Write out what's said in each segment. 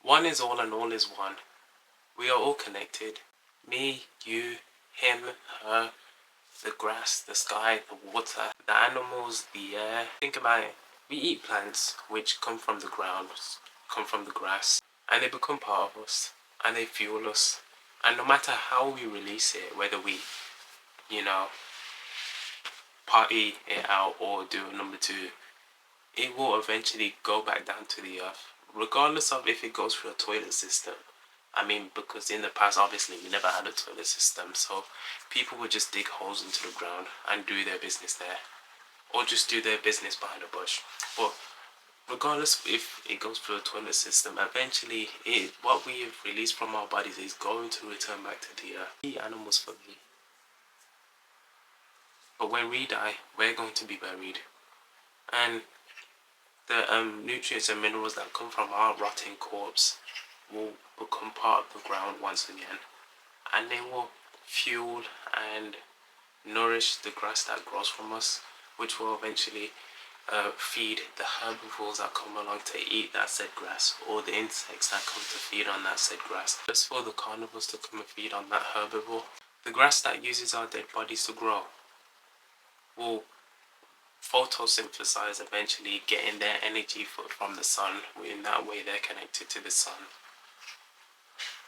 One is all and all is one. We are all connected. Me, you, him, her, the grass, the sky, the water, the animals, the air. Think about it. We eat plants which come from the ground, come from the grass, and they become part of us, and they fuel us. And no matter how we release it, whether we, you know, party it out or do a number two, it will eventually go back down to the earth, regardless of if it goes through a toilet system. I mean, because in the past, obviously, we never had a toilet system, so people would just dig holes into the ground and do their business there, or just do their business behind a bush. But regardless if it goes through a toilet system, eventually, what we have released from our bodies is going to return back to the earth. The animals for me. But when we die, we're going to be buried, and the nutrients and minerals that come from our rotting corpse will become part of the ground once again, and they will fuel and nourish the grass that grows from us, which will eventually feed the herbivores that come along to eat that said grass, or the insects that come to feed on that said grass. Just for the carnivores to come and feed on that herbivore, the grass that uses our dead bodies to grow will photosynthesize, eventually getting their energy from the sun. In that way they're connected to the sun,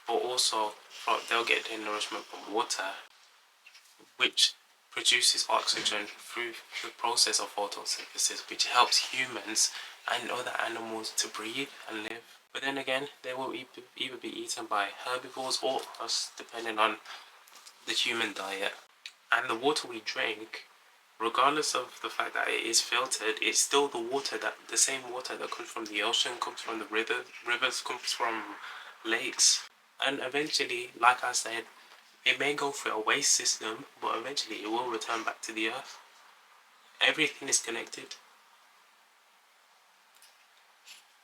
but also they'll get their nourishment from water, which produces oxygen through the process of photosynthesis, which helps humans and other animals to breathe and live. But then again, they will either be eaten by herbivores or us, depending on the human diet. And the water we drink, regardless of the fact that it is filtered, it's still the same water that comes from the ocean, comes from the rivers, comes from lakes. And eventually, like I said, it may go through a waste system, but eventually it will return back to the earth. Everything is connected.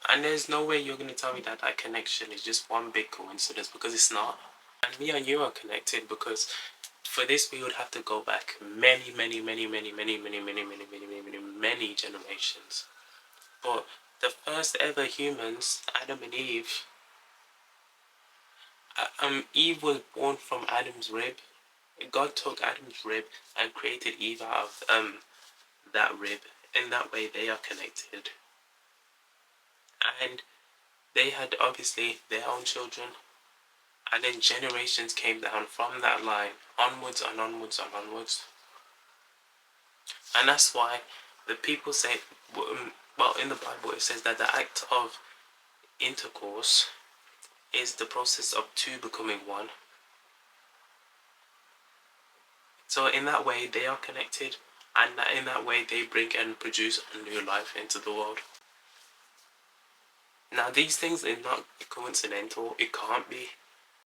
And there's no way you're going to tell me that that connection is just one big coincidence, because it's not. And me and you are connected, because for this we would have to go back many generations. But the first ever humans, Adam and Eve, Eve was born from Adam's rib. God took Adam's rib and created Eve out of that rib. In that way they are connected. And they had obviously their own children, and then generations came down from that line, onwards and onwards and onwards. And that's why the people say, well, in the Bible it says that the act of intercourse is the process of two becoming one. So in that way they are connected, and in that way they bring and produce a new life into the world. Now these things are not coincidental, it can't be.